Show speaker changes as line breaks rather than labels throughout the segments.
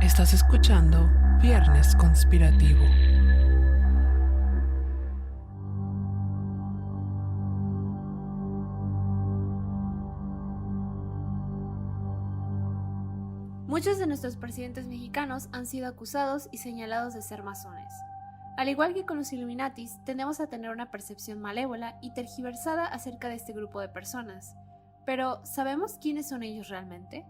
Estás escuchando Viernes Conspirativo.
Muchos de nuestros presidentes mexicanos han sido acusados y señalados de ser masones. Al igual que con los Illuminatis, tendemos a tener una percepción malévola y tergiversada acerca de este grupo de personas. Pero, ¿sabemos quiénes son ellos realmente?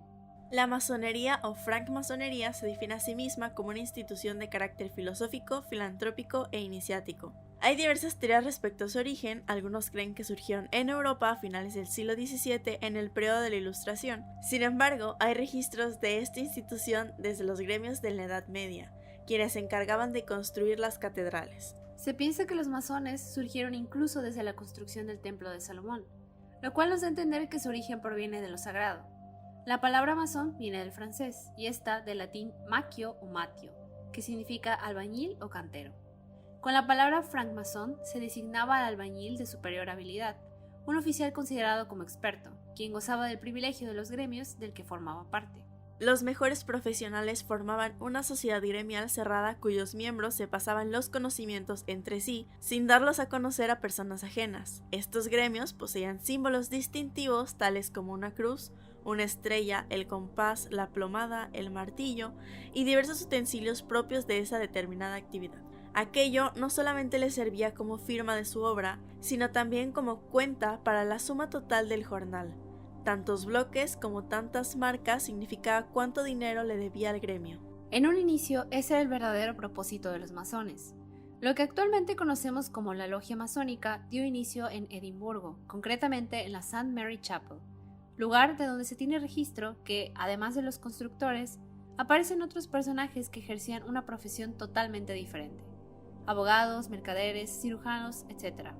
La masonería o francmasonería se define a sí misma como una institución de carácter filosófico, filantrópico e iniciático. Hay diversas teorías respecto a su origen. Algunos creen que surgieron en Europa a finales del siglo XVII en el periodo de la Ilustración. Sin embargo, hay registros de esta institución desde los gremios de la Edad Media, quienes se encargaban de construir las catedrales.
Se piensa que los masones surgieron incluso desde la construcción del Templo de Salomón, lo cual nos da a entender que su origen proviene de lo sagrado. La palabra masón viene del francés y está del latín macchio o matio, que significa albañil o cantero. Con la palabra francmasón se designaba al albañil de superior habilidad, un oficial considerado como experto, quien gozaba del privilegio de los gremios del que formaba parte.
Los mejores profesionales formaban una sociedad gremial cerrada cuyos miembros se pasaban los conocimientos entre sí sin darlos a conocer a personas ajenas. Estos gremios poseían símbolos distintivos tales como una cruz, una estrella, el compás, la plomada, el martillo y diversos utensilios propios de esa determinada actividad. Aquello no solamente les servía como firma de su obra, sino también como cuenta para la suma total del jornal. Tantos bloques como tantas marcas significaba cuánto dinero le debía al gremio.
En un inicio, ese era el verdadero propósito de los masones. Lo que actualmente conocemos como la logia masónica dio inicio en Edimburgo, concretamente en la St. Mary Chapel, lugar de donde se tiene registro que, además de los constructores, aparecen otros personajes que ejercían una profesión totalmente diferente: abogados, mercaderes, cirujanos, etc.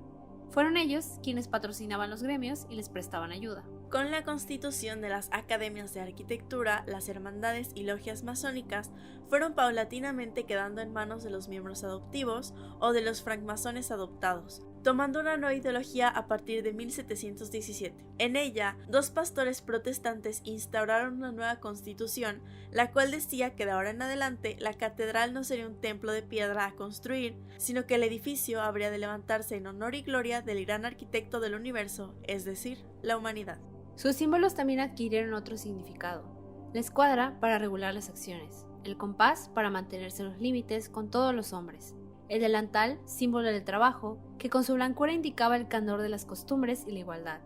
Fueron ellos quienes patrocinaban los gremios y les prestaban ayuda.
Con la constitución de las academias de arquitectura, las hermandades y logias masónicas fueron paulatinamente quedando en manos de los miembros adoptivos o de los francmasones adoptados, tomando una nueva ideología a partir de 1717. En ella, dos pastores protestantes instauraron una nueva constitución, la cual decía que de ahora en adelante la catedral no sería un templo de piedra a construir, sino que el edificio habría de levantarse en honor y gloria del gran arquitecto del universo, es decir, la humanidad.
Sus símbolos también adquirieron otro significado: la escuadra para regular las acciones, el compás para mantenerse en los límites con todos los hombres, el delantal, símbolo del trabajo, que con su blancura indicaba el candor de las costumbres y la igualdad.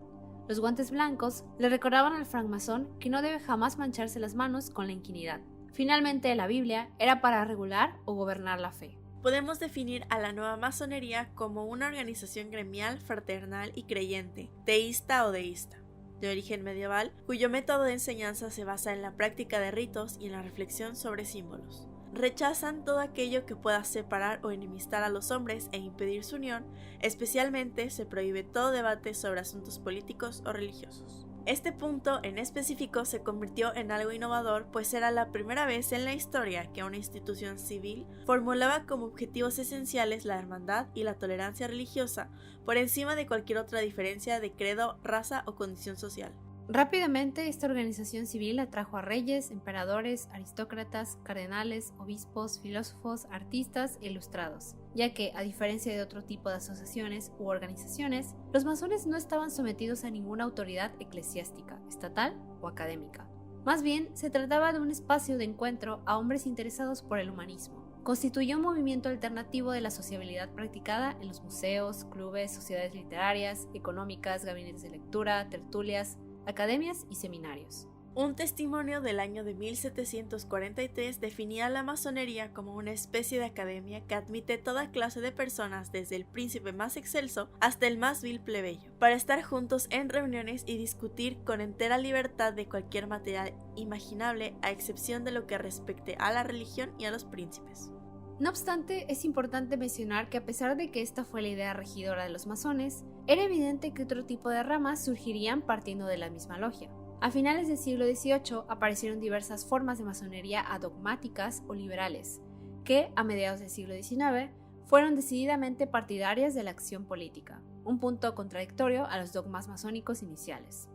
Los guantes blancos le recordaban al francmasón que no debe jamás mancharse las manos con la inquinidad. Finalmente, la Biblia era para regular o gobernar la fe.
Podemos definir a la nueva masonería como una organización gremial, fraternal y creyente, teísta o deísta, de origen medieval, cuyo método de enseñanza se basa en la práctica de ritos y en la reflexión sobre símbolos. Rechazan todo aquello que pueda separar o enemistar a los hombres e impedir su unión. Especialmente se prohíbe todo debate sobre asuntos políticos o religiosos. Este punto en específico se convirtió en algo innovador, pues era la primera vez en la historia que una institución civil formulaba como objetivos esenciales la hermandad y la tolerancia religiosa por encima de cualquier otra diferencia de credo, raza o condición social.
Rápidamente, esta organización civil atrajo a reyes, emperadores, aristócratas, cardenales, obispos, filósofos, artistas e ilustrados, ya que, a diferencia de otro tipo de asociaciones u organizaciones, los masones no estaban sometidos a ninguna autoridad eclesiástica, estatal o académica. Más bien, se trataba de un espacio de encuentro a hombres interesados por el humanismo. Constituyó un movimiento alternativo de la sociabilidad practicada en los museos, clubes, sociedades literarias, económicas, gabinetes de lectura, tertulias, academias y seminarios.
Un testimonio del año de 1743 definía a la masonería como una especie de academia que admite toda clase de personas, desde el príncipe más excelso hasta el más vil plebeyo, para estar juntos en reuniones y discutir con entera libertad de cualquier material imaginable, a excepción de lo que respecte a la religión y a los príncipes.
No obstante, es importante mencionar que a pesar de que esta fue la idea regidora de los masones, era evidente que otro tipo de ramas surgirían partiendo de la misma logia. A finales del siglo XVIII aparecieron diversas formas de masonería adogmáticas o liberales, que, a mediados del siglo XIX, fueron decididamente partidarias de la acción política, un punto contradictorio a los dogmas masónicos iniciales.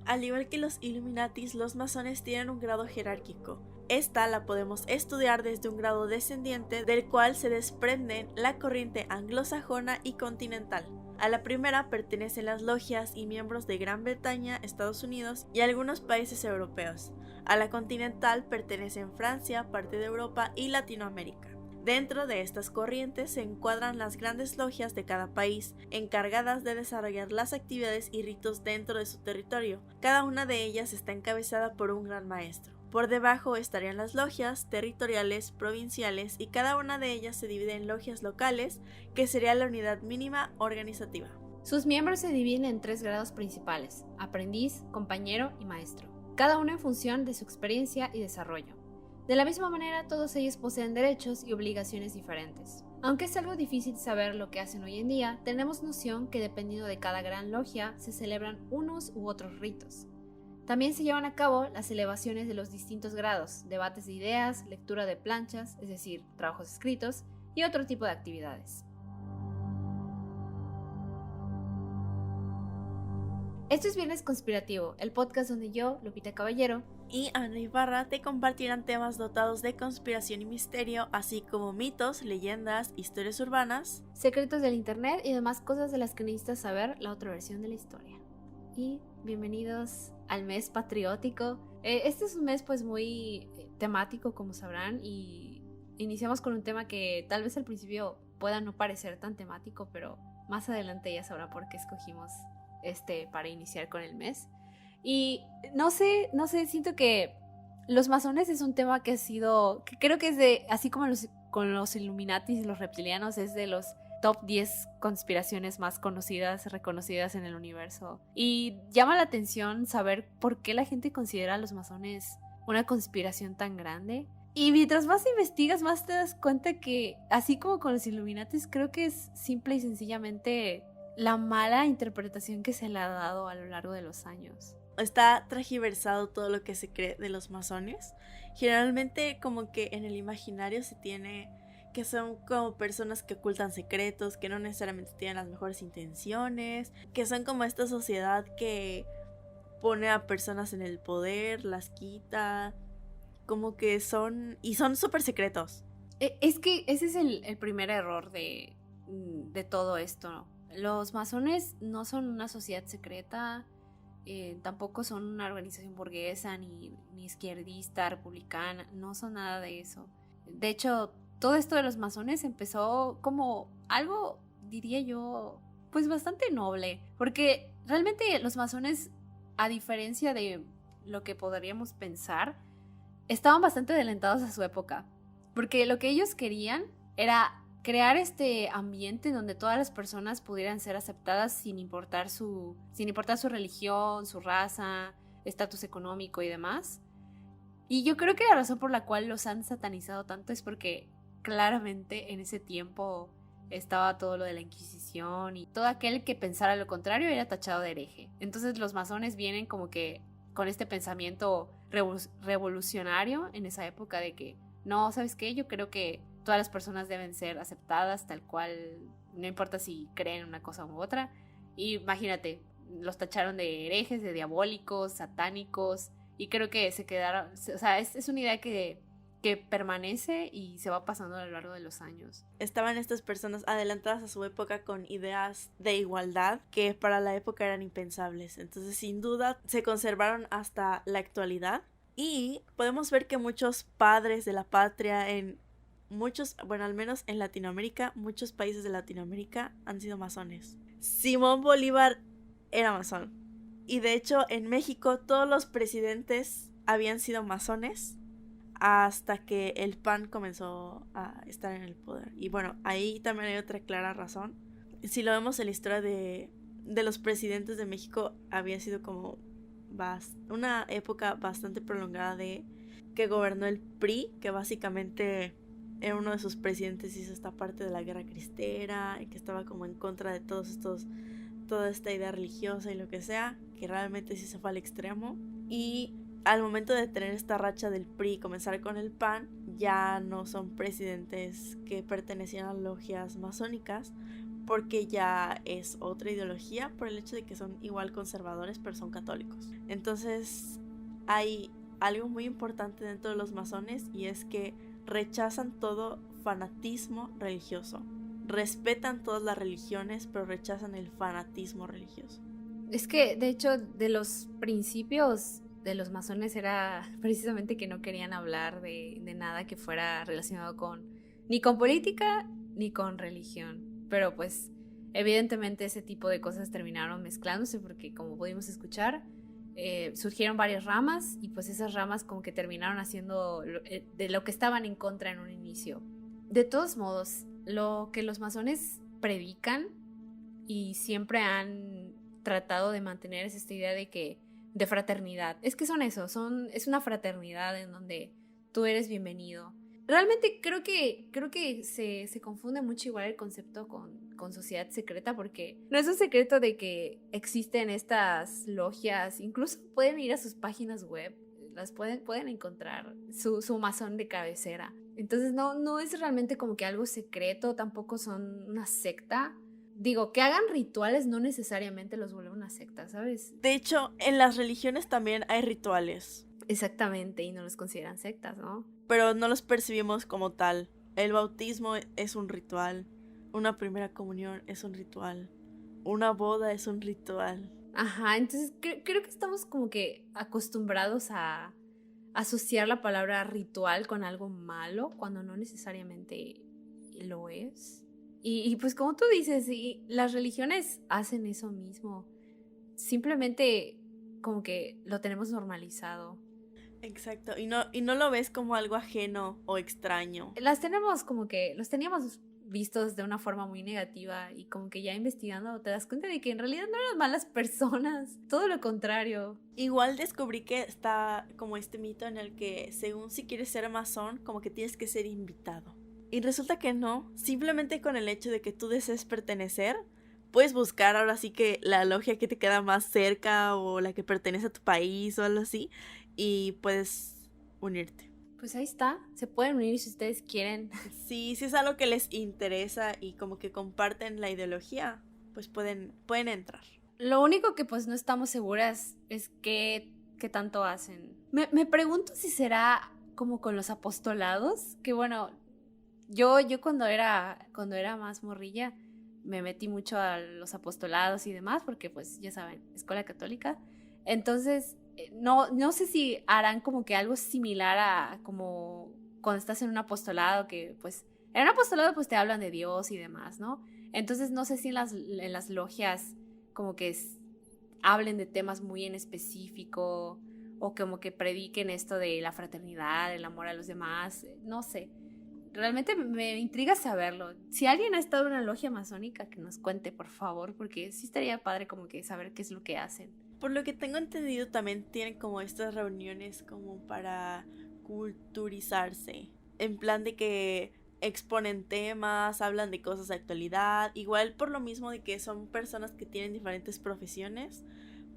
Al igual que los Illuminatis, los masones tienen un grado jerárquico. Esta la podemos estudiar desde un grado descendiente del cual se desprenden la corriente anglosajona y continental. A la primera pertenecen las logias y miembros de Gran Bretaña, Estados Unidos y algunos países europeos. A la continental pertenecen Francia, parte de Europa y Latinoamérica. Dentro de estas corrientes se encuadran las grandes logias de cada país, encargadas de desarrollar las actividades y ritos dentro de su territorio. Cada una de ellas está encabezada por un gran maestro. Por debajo estarían las logias territoriales, provinciales, y cada una de ellas se divide en logias locales, que sería la unidad mínima organizativa.
Sus miembros se dividen en 3 grados principales: aprendiz, compañero y maestro, cada uno en función de su experiencia y desarrollo. De la misma manera, todos ellos poseen derechos y obligaciones diferentes. Aunque es algo difícil saber lo que hacen hoy en día, tenemos noción que dependiendo de cada gran logia se celebran unos u otros ritos. También se llevan a cabo las elevaciones de los distintos grados, debates de ideas, lectura de planchas, es decir, trabajos escritos, y otro tipo de actividades. Esto es Viernes Conspirativo, el podcast donde yo, Lupita Caballero,
y Ana Ibarra te compartirán temas dotados de conspiración y misterio, así como mitos, leyendas, historias urbanas,
secretos del internet y demás cosas de las que necesitas saber la otra versión de la historia. Y bienvenidos al mes patriótico. Este es un mes pues muy temático, como sabrán, y iniciamos con un tema que tal vez al principio pueda no parecer tan temático, pero más adelante ya sabrá por qué escogimos para iniciar con el mes. Y no sé, siento que los masones es un tema que creo que es de, así como con los Illuminatis y los reptilianos, es de los top 10 conspiraciones más conocidas, reconocidas en el universo. Y llama la atención saber por qué la gente considera a los masones una conspiración tan grande. Y mientras más investigas, más te das cuenta que, así como con los Illuminatis, creo que es simple y sencillamente la mala interpretación que se le ha dado a lo largo de los años.
Está transgiversado todo lo que se cree de los masones. Generalmente como que en el imaginario se tiene que son como personas que ocultan secretos, que no necesariamente tienen las mejores intenciones, que son como esta sociedad que pone a personas en el poder, las quita, como que son súper secretos.
Es que ese es el primer error de todo esto, ¿no? Los masones no son una sociedad secreta, tampoco son una organización burguesa, ni izquierdista, republicana, no son nada de eso. De hecho, todo esto de los masones empezó como algo, diría yo, pues bastante noble, porque realmente los masones, a diferencia de lo que podríamos pensar, estaban bastante adelantados a su época, porque lo que ellos querían era crear este ambiente donde todas las personas pudieran ser aceptadas sin importar su religión, su raza, estatus económico y demás. Y yo creo que la razón por la cual los han satanizado tanto es porque claramente en ese tiempo estaba todo lo de la Inquisición y todo aquel que pensara lo contrario era tachado de hereje. Entonces los masones vienen como que con este pensamiento revolucionario en esa época de que no, ¿sabes qué? Yo creo que todas las personas deben ser aceptadas tal cual, no importa si creen una cosa u otra. Y imagínate, los tacharon de herejes, de diabólicos, satánicos, y creo que se quedaron, o sea, es una idea que permanece y se va pasando a lo largo de los años.
Estaban estas personas adelantadas a su época con ideas de igualdad que para la época eran impensables. Entonces, sin duda, se conservaron hasta la actualidad. Y podemos ver que muchos padres de la patria al menos en Latinoamérica, muchos países de Latinoamérica han sido masones. Simón Bolívar era masón. Y de hecho, en México todos los presidentes habían sido masones hasta que el PAN comenzó a estar en el poder. Y bueno, ahí también hay otra clara razón. Si lo vemos en la historia de los presidentes de México, había sido como una época bastante prolongada de que gobernó el PRI, que básicamente era uno de sus presidentes, hizo esta parte de la guerra cristera y que estaba como en contra de toda esta idea religiosa y lo que sea, que realmente sí se fue al extremo. Y al momento de tener esta racha del PRI y comenzar con el PAN, ya no son presidentes que pertenecían a logias masónicas, porque ya es otra ideología por el hecho de que son igual conservadores, pero son católicos. Entonces hay algo muy importante dentro de los masones, y es que rechazan todo fanatismo religioso. Respetan todas las religiones, pero rechazan el fanatismo religioso.
Es que, de hecho, de los principios de los masones era precisamente que no querían hablar de nada que fuera relacionado ni con política ni con religión. Pero pues evidentemente ese tipo de cosas terminaron mezclándose porque, como pudimos escuchar, surgieron varias ramas, y pues esas ramas como que terminaron haciendo de lo que estaban en contra en un inicio. De todos modos, lo que los masones predican y siempre han tratado de mantener es esta idea de fraternidad. Es que es una fraternidad en donde tú eres bienvenido. Realmente creo que se confunde mucho igual el concepto con sociedad secreta, porque no es un secreto de que existen estas logias. Incluso pueden ir a sus páginas web, las pueden encontrar su masón de cabecera. Entonces no es realmente como que algo secreto, tampoco son una secta. Digo, que hagan rituales no necesariamente los vuelve una secta, ¿sabes?
De hecho, en las religiones también hay rituales.
Exactamente, y no los consideran sectas, ¿no?
Pero no los percibimos como tal. El bautismo es un ritual, una primera comunión es un ritual, una boda es un ritual.
Ajá, entonces creo que estamos como que acostumbrados a asociar la palabra ritual con algo malo, cuando no necesariamente lo es. Y pues como tú dices, sí, las religiones hacen eso mismo. Simplemente como que lo tenemos normalizado.
Exacto, y no lo ves como algo ajeno o extraño.
Los teníamos vistos de una forma muy negativa, y como que ya investigando te das cuenta de que en realidad no eran malas personas, todo lo contrario.
Igual descubrí que está como este mito en el que, según si quieres ser masón, como que tienes que ser invitado. Y resulta que no, simplemente con el hecho de que tú desees pertenecer, puedes buscar ahora sí que la logia que te queda más cerca o la que pertenece a tu país o algo así, y puedes unirte.
Pues ahí está, se pueden unir si ustedes quieren.
Sí, si es algo que les interesa y como que comparten la ideología, pues pueden entrar.
Lo único que pues no estamos seguras es qué tanto hacen. Me pregunto si será como con los apostolados, que bueno, yo cuando era más morrilla me metí mucho a los apostolados y demás, porque pues ya saben, escuela católica. Entonces no sé si harán como que algo similar a como cuando estás en un apostolado, que pues en un apostolado pues te hablan de Dios y demás, ¿no? Entonces no sé si en las logias como que hablen de temas muy en específico, o como que prediquen esto de la fraternidad, el amor a los demás, no sé. Realmente me intriga saberlo. Si alguien ha estado en una logia masónica, que nos cuente, por favor, porque sí estaría padre como que saber qué es lo que hacen.
Por lo que tengo entendido, también tienen como estas reuniones como para culturizarse. En plan de que exponen temas, hablan de cosas de actualidad. Igual por lo mismo de que son personas que tienen diferentes profesiones,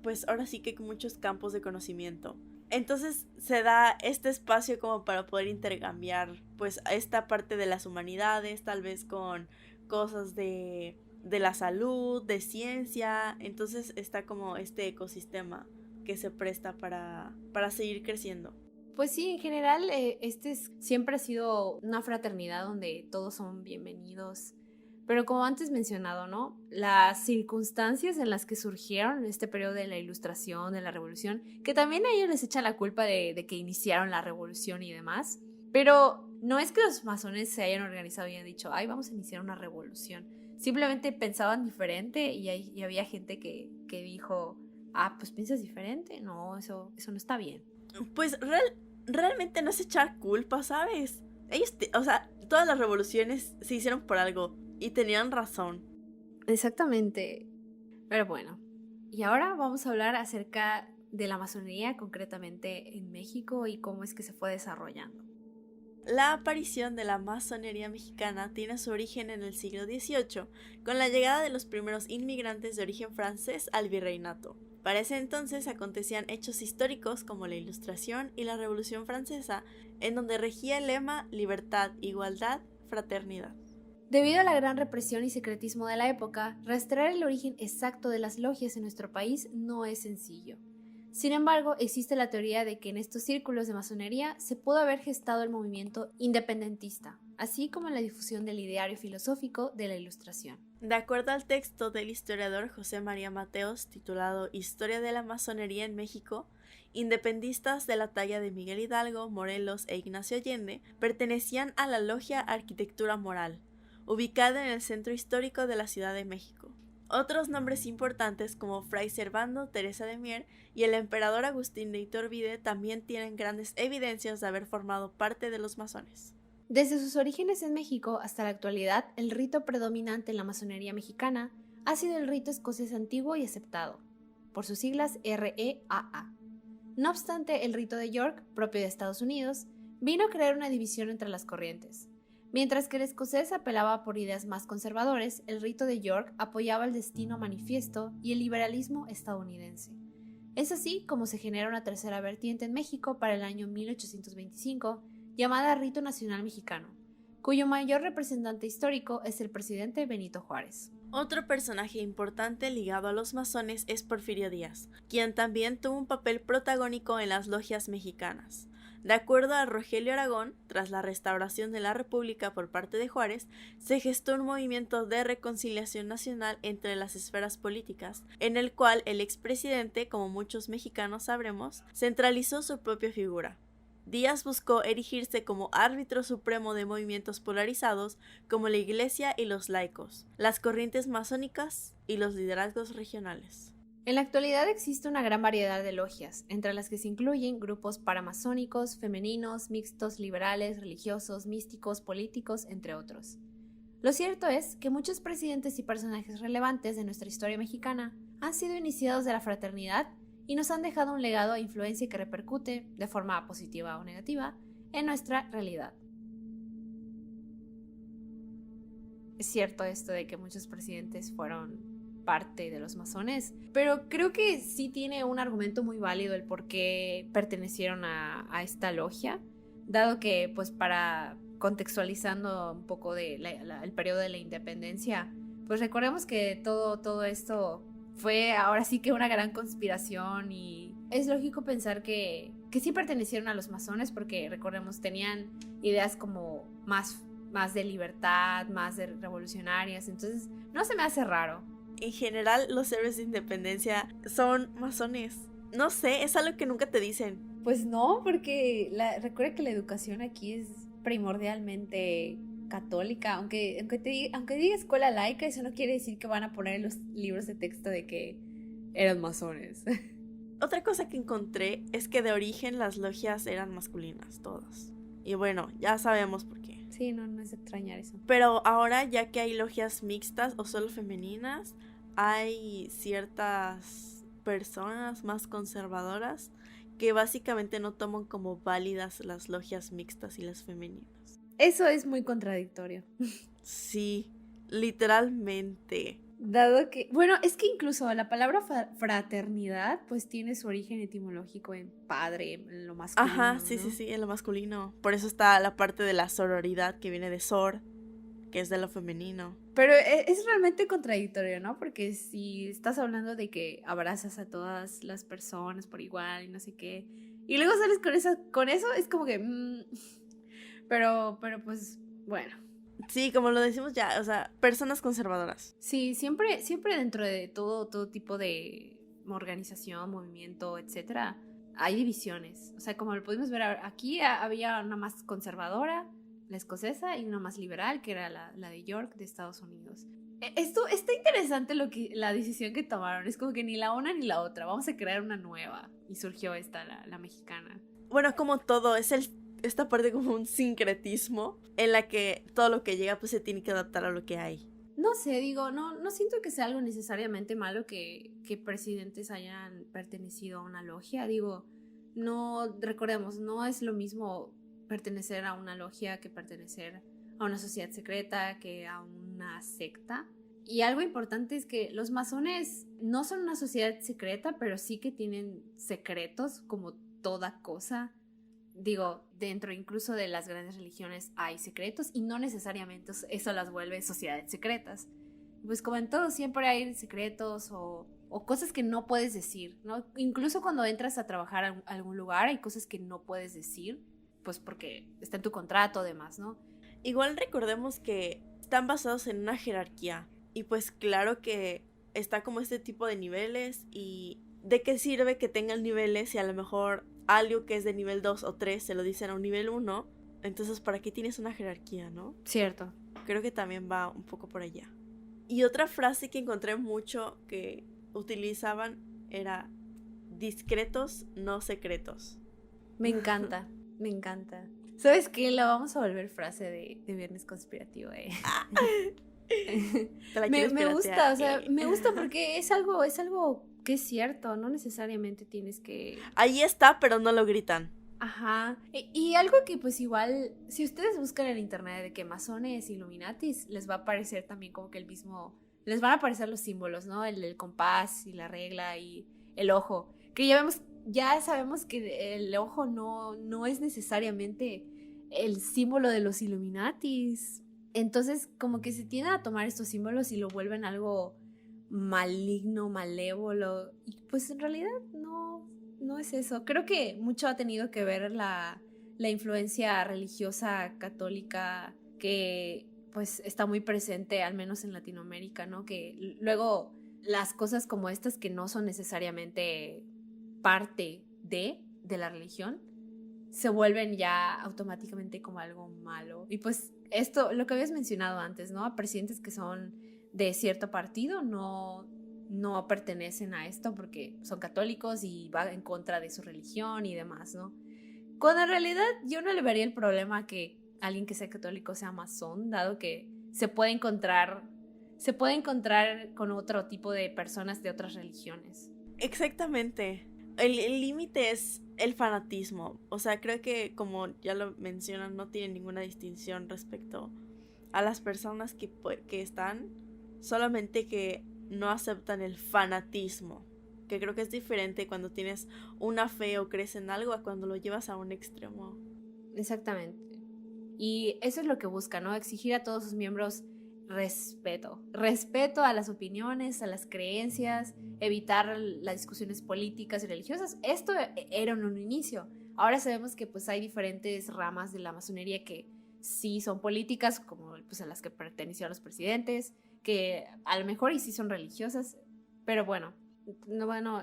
pues ahora sí que hay muchos campos de conocimiento. Entonces se da este espacio como para poder intercambiar pues esta parte de las humanidades, tal vez con cosas de la salud, de ciencia. Entonces está como este ecosistema que se presta para seguir creciendo.
Pues sí, en general siempre ha sido una fraternidad donde todos son bienvenidos. Pero como antes mencionado, ¿no? Las circunstancias en las que surgieron en este periodo de la Ilustración, de la Revolución, que también a ellos les echan la culpa de que iniciaron la Revolución y demás, pero no es que los masones se hayan organizado y hayan dicho, ay, vamos a iniciar una revolución. Simplemente pensaban diferente, y había gente que dijo, pues piensas diferente, no, eso no está bien.
Pues realmente no es echar culpa, ¿sabes? Ellos, o sea, todas las revoluciones se hicieron por algo. Y tenían razón.
Exactamente. Pero bueno, y ahora vamos a hablar acerca de la masonería, concretamente en México, y cómo es que se fue desarrollando.
La aparición de la masonería mexicana tiene su origen en el siglo XVIII, con la llegada de los primeros inmigrantes de origen francés al virreinato. Para ese entonces acontecían hechos históricos como la Ilustración y la Revolución Francesa, en donde regía el lema libertad, igualdad, fraternidad.
Debido a la gran represión y secretismo de la época, rastrear el origen exacto de las logias en nuestro país no es sencillo. Sin embargo, existe la teoría de que en estos círculos de masonería se pudo haber gestado el movimiento independentista, así como la difusión del ideario filosófico de la Ilustración.
De acuerdo al texto del historiador José María Mateos, titulado Historia de la Masonería en México, independistas de la talla de Miguel Hidalgo, Morelos e Ignacio Allende pertenecían a la Logia Arquitectura Moral, ubicada en el centro histórico de la Ciudad de México. Otros nombres importantes como Fray Servando, Teresa de Mier y el emperador Agustín de Iturbide también tienen grandes evidencias de haber formado parte de los masones.
Desde sus orígenes en México hasta la actualidad, el rito predominante en la masonería mexicana ha sido el rito escocés antiguo y aceptado, por sus siglas REAA. No obstante, el rito de York, propio de Estados Unidos, vino a crear una división entre las corrientes. Mientras que el escocés apelaba por ideas más conservadores, el rito de York apoyaba el destino manifiesto y el liberalismo estadounidense. Es así como se genera una tercera vertiente en México para el año 1825, llamada Rito Nacional Mexicano, cuyo mayor representante histórico es el presidente Benito Juárez.
Otro personaje importante ligado a los masones es Porfirio Díaz, quien también tuvo un papel protagónico en las logias mexicanas. De acuerdo a Rogelio Aragón, tras la restauración de la República por parte de Juárez, se gestó un movimiento de reconciliación nacional entre las esferas políticas, en el cual el expresidente, como muchos mexicanos sabremos, centralizó su propia figura. Díaz buscó erigirse como árbitro supremo de movimientos polarizados como la Iglesia y los laicos, las corrientes masónicas y los liderazgos regionales.
En la actualidad existe una gran variedad de logias, entre las que se incluyen grupos paramasónicos, femeninos, mixtos, liberales, religiosos, místicos, políticos, entre otros. Lo cierto es que muchos presidentes y personajes relevantes de nuestra historia mexicana han sido iniciados de la fraternidad y nos han dejado un legado e influencia que repercute, de forma positiva o negativa, en nuestra realidad. Es cierto esto de que muchos presidentes fueron parte de los masones, pero creo que sí tiene un argumento muy válido el por qué pertenecieron a esta logia, dado que, pues, para contextualizando un poco de el periodo de la independencia, pues recordemos que todo esto fue ahora sí que una gran conspiración y es lógico pensar que sí pertenecieron a los masones porque, recordemos, tenían ideas como más de libertad, más de revolucionarias, entonces no se me hace raro.
En general, los héroes de independencia son masones. No sé, es algo que nunca te dicen.
Pues no, porque recuerda que la educación aquí es primordialmente católica, aunque diga escuela laica, eso no quiere decir que van a poner en los libros de texto de que eran masones.
Otra cosa que encontré es que de origen las logias eran masculinas, todas. Y bueno, ya sabemos por qué.
Sí, no es de extrañar eso.
Pero ahora, ya que hay logias mixtas o solo femeninas, hay ciertas personas más conservadoras que básicamente no toman como válidas las logias mixtas y las femeninas.
Eso es muy contradictorio.
Sí, literalmente.
Dado que, bueno, es que incluso la palabra fraternidad pues tiene su origen etimológico en padre, en lo masculino.
Ajá, sí,
¿no?
sí, en lo masculino. Por eso está la parte de la sororidad que viene de sor, que es de lo femenino.
Pero es realmente contradictorio, ¿no? Porque si estás hablando de que abrazas a todas las personas por igual y no sé qué, y luego sales con eso es como que... Pero pues, bueno.
Sí, como lo decimos ya, o sea, personas conservadoras.
Sí, siempre dentro de todo tipo de organización, movimiento, etcétera, hay divisiones. O sea, como lo pudimos ver aquí, había una más conservadora, la escocesa, y una más liberal, que era la de York, de Estados Unidos. Esto está interesante la decisión que tomaron. Es como que ni la una ni la otra. Vamos a crear una nueva. Y surgió la mexicana.
Bueno, como todo, es esta parte como un sincretismo en la que todo lo que llega pues se tiene que adaptar a lo que hay.
No sé, digo, no siento que sea algo necesariamente malo que presidentes hayan pertenecido a una logia. Digo, no, recordemos, no es lo mismo pertenecer a una logia que pertenecer a una sociedad secreta, que a una secta. Y algo importante es que los masones no son una sociedad secreta, pero sí que tienen secretos como toda cosa digo, dentro incluso de las grandes religiones hay secretos y no necesariamente eso las vuelve sociedades secretas. Pues como en todo siempre hay secretos o cosas que no puedes decir, ¿no? Incluso cuando entras a trabajar a algún lugar hay cosas que no puedes decir, pues porque está en tu contrato además, ¿no?
Igual recordemos que están basados en una jerarquía y pues claro que está como este tipo de niveles y ¿de qué sirve que tengan niveles si a lo mejor algo que es de nivel 2 o 3 se lo dicen a un nivel 1? Entonces, ¿para qué tienes una jerarquía, no?
Cierto.
Creo que también va un poco por allá. Y otra frase que encontré mucho que utilizaban era discretos, no secretos.
Me encanta, me encanta. ¿Sabes qué? La vamos a volver frase de Viernes Conspirativo, Me gusta, o sea, me gusta porque es algo que es cierto, no necesariamente tienes que...
Ahí está, pero no lo gritan.
Ajá, y algo que pues igual, si ustedes buscan en internet de que masones, Illuminatis, les va a aparecer también como que el mismo, les van a aparecer los símbolos, ¿no? El compás y la regla y el ojo, que ya sabemos que el ojo no es necesariamente el símbolo de los Illuminatis. Entonces como que se tienden a tomar estos símbolos y lo vuelven algo maligno, malévolo, y pues en realidad no es eso. Creo que mucho ha tenido que ver la influencia religiosa católica que pues está muy presente, al menos en Latinoamérica, ¿no? Que luego las cosas como estas que no son necesariamente parte de la religión se vuelven ya automáticamente como algo malo. Y pues esto, lo que habías mencionado antes, ¿no? A presidentes que son de cierto partido no pertenecen a esto porque son católicos y va en contra de su religión y demás, ¿no? Cuando en realidad yo no le vería el problema que alguien que sea católico sea masón, dado que se puede encontrar con otro tipo de personas de otras religiones.
Exactamente. El límite es el fanatismo. O sea, creo que como ya lo mencionan, no tiene ninguna distinción respecto a las personas que están, solamente que no aceptan el fanatismo, que creo que es diferente cuando tienes una fe o crees en algo a cuando lo llevas a un extremo.
Exactamente. Y eso es lo que busca, ¿no? Exigir a todos sus miembros respeto a las opiniones, a las creencias, evitar las discusiones políticas y religiosas. Esto era en un inicio. Ahora sabemos que pues hay diferentes ramas de la masonería que sí son políticas, como pues a las que pertenecían los presidentes, que a lo mejor y sí son religiosas, pero bueno,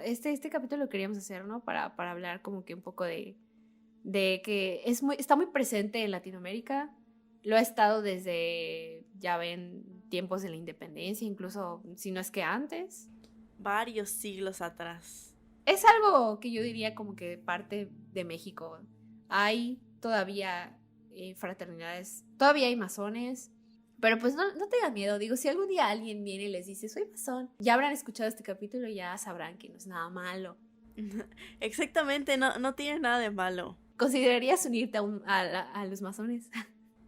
este capítulo lo queríamos hacer, ¿no? Para hablar como que un poco de que está muy presente en Latinoamérica, lo ha estado desde, ya ven, tiempos de la independencia, incluso si no es que antes.
Varios siglos atrás.
Es algo que yo diría como que parte de México. Hay todavía fraternidades, todavía hay masones, pero pues no tengan miedo. Digo, si algún día alguien viene y les dice, soy masón, ya habrán escuchado este capítulo y ya sabrán que no es nada malo.
Exactamente, no tiene nada de malo.
¿Considerarías unirte a los masones?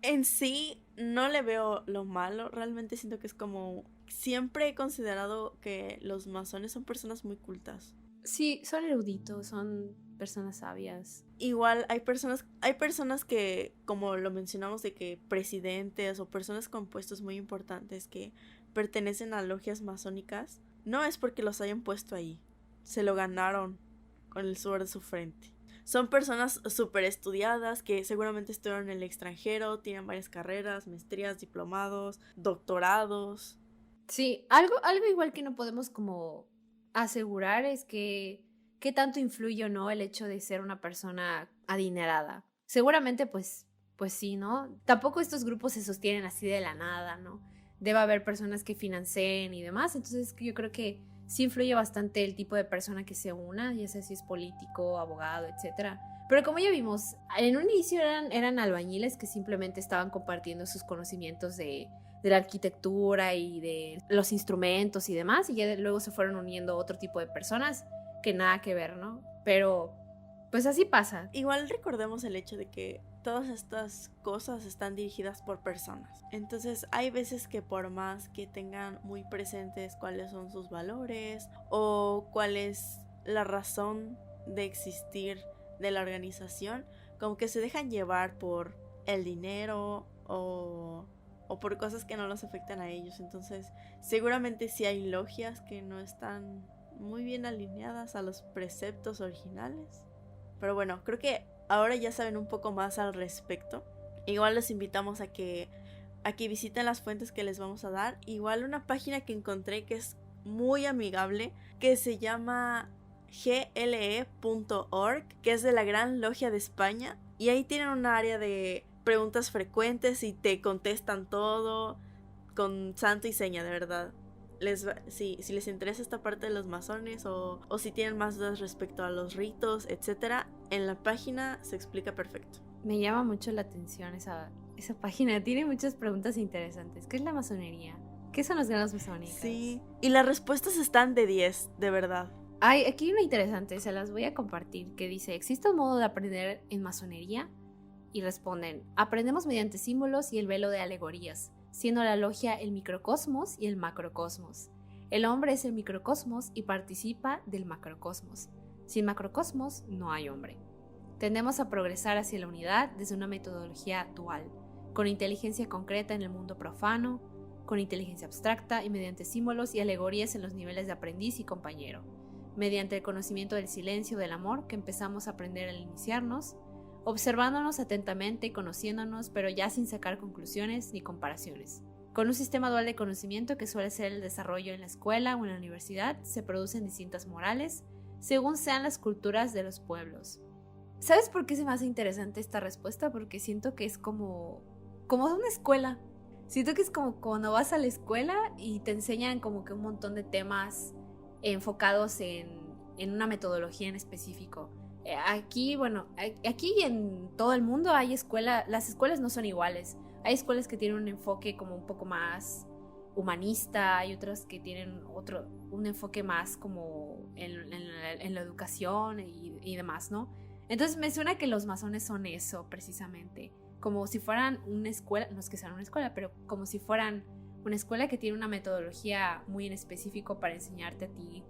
En sí, no le veo lo malo. Realmente siento que es como... Siempre he considerado que los masones son personas muy cultas.
Sí, son eruditos, son personas sabias.
Igual hay personas que, como lo mencionamos, de que presidentes o personas con puestos muy importantes que pertenecen a logias masónicas, no es porque los hayan puesto ahí. Se lo ganaron con el sudor de su frente. Son personas súper estudiadas que seguramente estudiaron en el extranjero, tienen varias carreras, maestrías, diplomados, doctorados.
Sí, algo igual que no podemos como asegurar es que qué tanto influye o no el hecho de ser una persona adinerada. Seguramente pues sí, ¿no? Tampoco estos grupos se sostienen así de la nada, ¿no? Debe haber personas que financien y demás, entonces yo creo que sí influye bastante el tipo de persona que se una, ya sea si es político, abogado, etc. Pero como ya vimos, en un inicio eran albañiles que simplemente estaban compartiendo sus conocimientos de la arquitectura y de los instrumentos y demás, y ya luego se fueron uniendo otro tipo de personas que nada que ver, ¿no? Pero pues así pasa.
Igual recordemos el hecho de que todas estas cosas están dirigidas por personas. Entonces hay veces que por más que tengan muy presentes cuáles son sus valores o cuál es la razón de existir de la organización, como que se dejan llevar por el dinero o por cosas que no los afectan a ellos. Entonces seguramente sí hay logias que no están muy bien alineadas a los preceptos originales. Pero bueno, creo que ahora ya saben un poco más al respecto. Igual los invitamos a que visiten las fuentes que les vamos a dar. Igual una página que encontré que es muy amigable, que se llama gle.org, que es de la Gran Logia de España. Y ahí tienen un área de preguntas frecuentes y te contestan todo con santo y seña, de verdad. Si les interesa esta parte de los masones o si tienen más dudas respecto a los ritos, etc., en la página se explica perfecto.
Me llama mucho la atención esa página. Tiene muchas preguntas interesantes. ¿Qué es la masonería? ¿Qué son las gradas masónicas?
Sí, y las respuestas están de 10, de verdad.
Ay, aquí hay una interesante, se las voy a compartir, que dice: ¿existe un modo de aprender en masonería? Y responden: aprendemos mediante símbolos y el velo de alegorías, siendo la logia el microcosmos y el macrocosmos. El hombre es el microcosmos y participa del macrocosmos. Sin macrocosmos no hay hombre. Tendemos a progresar hacia la unidad desde una metodología dual, con inteligencia concreta en el mundo profano, con inteligencia abstracta y mediante símbolos y alegorías en los niveles de aprendiz y compañero, mediante el conocimiento del silencio del amor que empezamos a aprender al iniciarnos, observándonos atentamente y conociéndonos, pero ya sin sacar conclusiones ni comparaciones. Con un sistema dual de conocimiento que suele ser el desarrollo en la escuela o en la universidad, se producen distintas morales, según sean las culturas de los pueblos. ¿Sabes por qué se me hace interesante esta respuesta? Porque siento que es como una escuela. Siento que es como cuando vas a la escuela y te enseñan como que un montón de temas enfocados en una metodología en específico. Aquí y en todo el mundo hay las escuelas no son iguales. Hay escuelas que tienen un enfoque como un poco más humanista, hay otras que tienen un enfoque más como en la educación y demás, ¿no? Entonces me suena que los masones son eso precisamente, como si fueran una escuela, no es que sean una escuela, pero como si fueran una escuela que tiene una metodología muy en específico para enseñarte a ti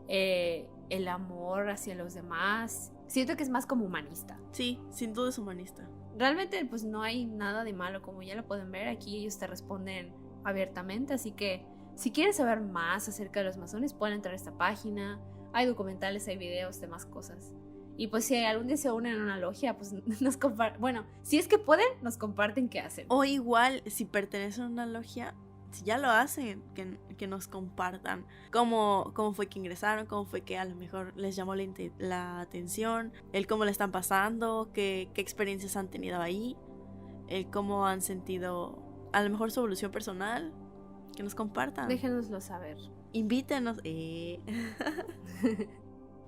el amor hacia los demás. Siento que es más como humanista.
Sí, sin duda es humanista.
Realmente pues no hay nada de malo, como ya lo pueden ver, aquí ellos te responden abiertamente, así que si quieren saber más acerca de los masones pueden entrar a esta página, hay documentales, hay videos de más cosas. Y pues si algún día se unen a una logia, pues nos comparten, bueno, si es que pueden, nos comparten qué hacen.
O igual, si pertenecen a una logia, si ya lo hacen, que nos compartan cómo fue que ingresaron, cómo fue que a lo mejor les llamó la atención, el cómo le están pasando, qué experiencias han tenido ahí, el cómo han sentido a lo mejor su evolución personal, que nos compartan.
Déjenoslo saber.
Invítenos.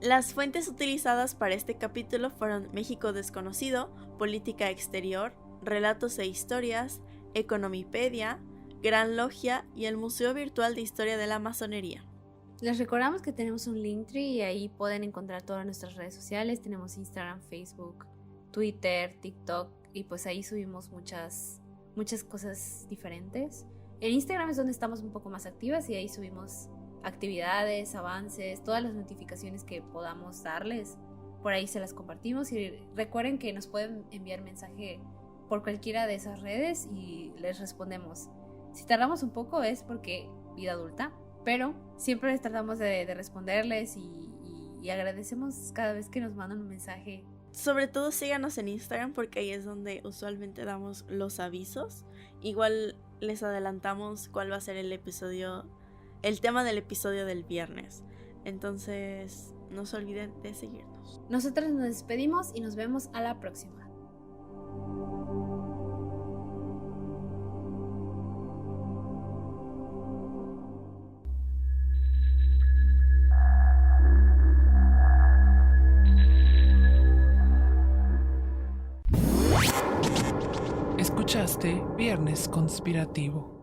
Las fuentes utilizadas para este capítulo fueron México Desconocido, Política Exterior, Relatos e Historias, Economipedia, Gran Logia y el Museo Virtual de Historia de la Masonería.
Les recordamos que tenemos un Linktree y ahí pueden encontrar todas nuestras redes sociales. Tenemos Instagram, Facebook, Twitter, TikTok y pues ahí subimos muchas cosas diferentes. En Instagram es donde estamos un poco más activas y ahí subimos actividades, avances, todas las notificaciones que podamos darles, por ahí se las compartimos. Y recuerden que nos pueden enviar mensaje por cualquiera de esas redes y les respondemos. Si tardamos un poco es porque vida adulta, pero siempre les tratamos de responderles y agradecemos cada vez que nos mandan un mensaje.
Sobre todo síganos en Instagram porque ahí es donde usualmente damos los avisos. Igual les adelantamos cuál va a ser el tema del episodio del viernes. Entonces, no se olviden de seguirnos.
Nosotros nos despedimos y nos vemos a la próxima.
Escuchaste Viernes Conspirativo.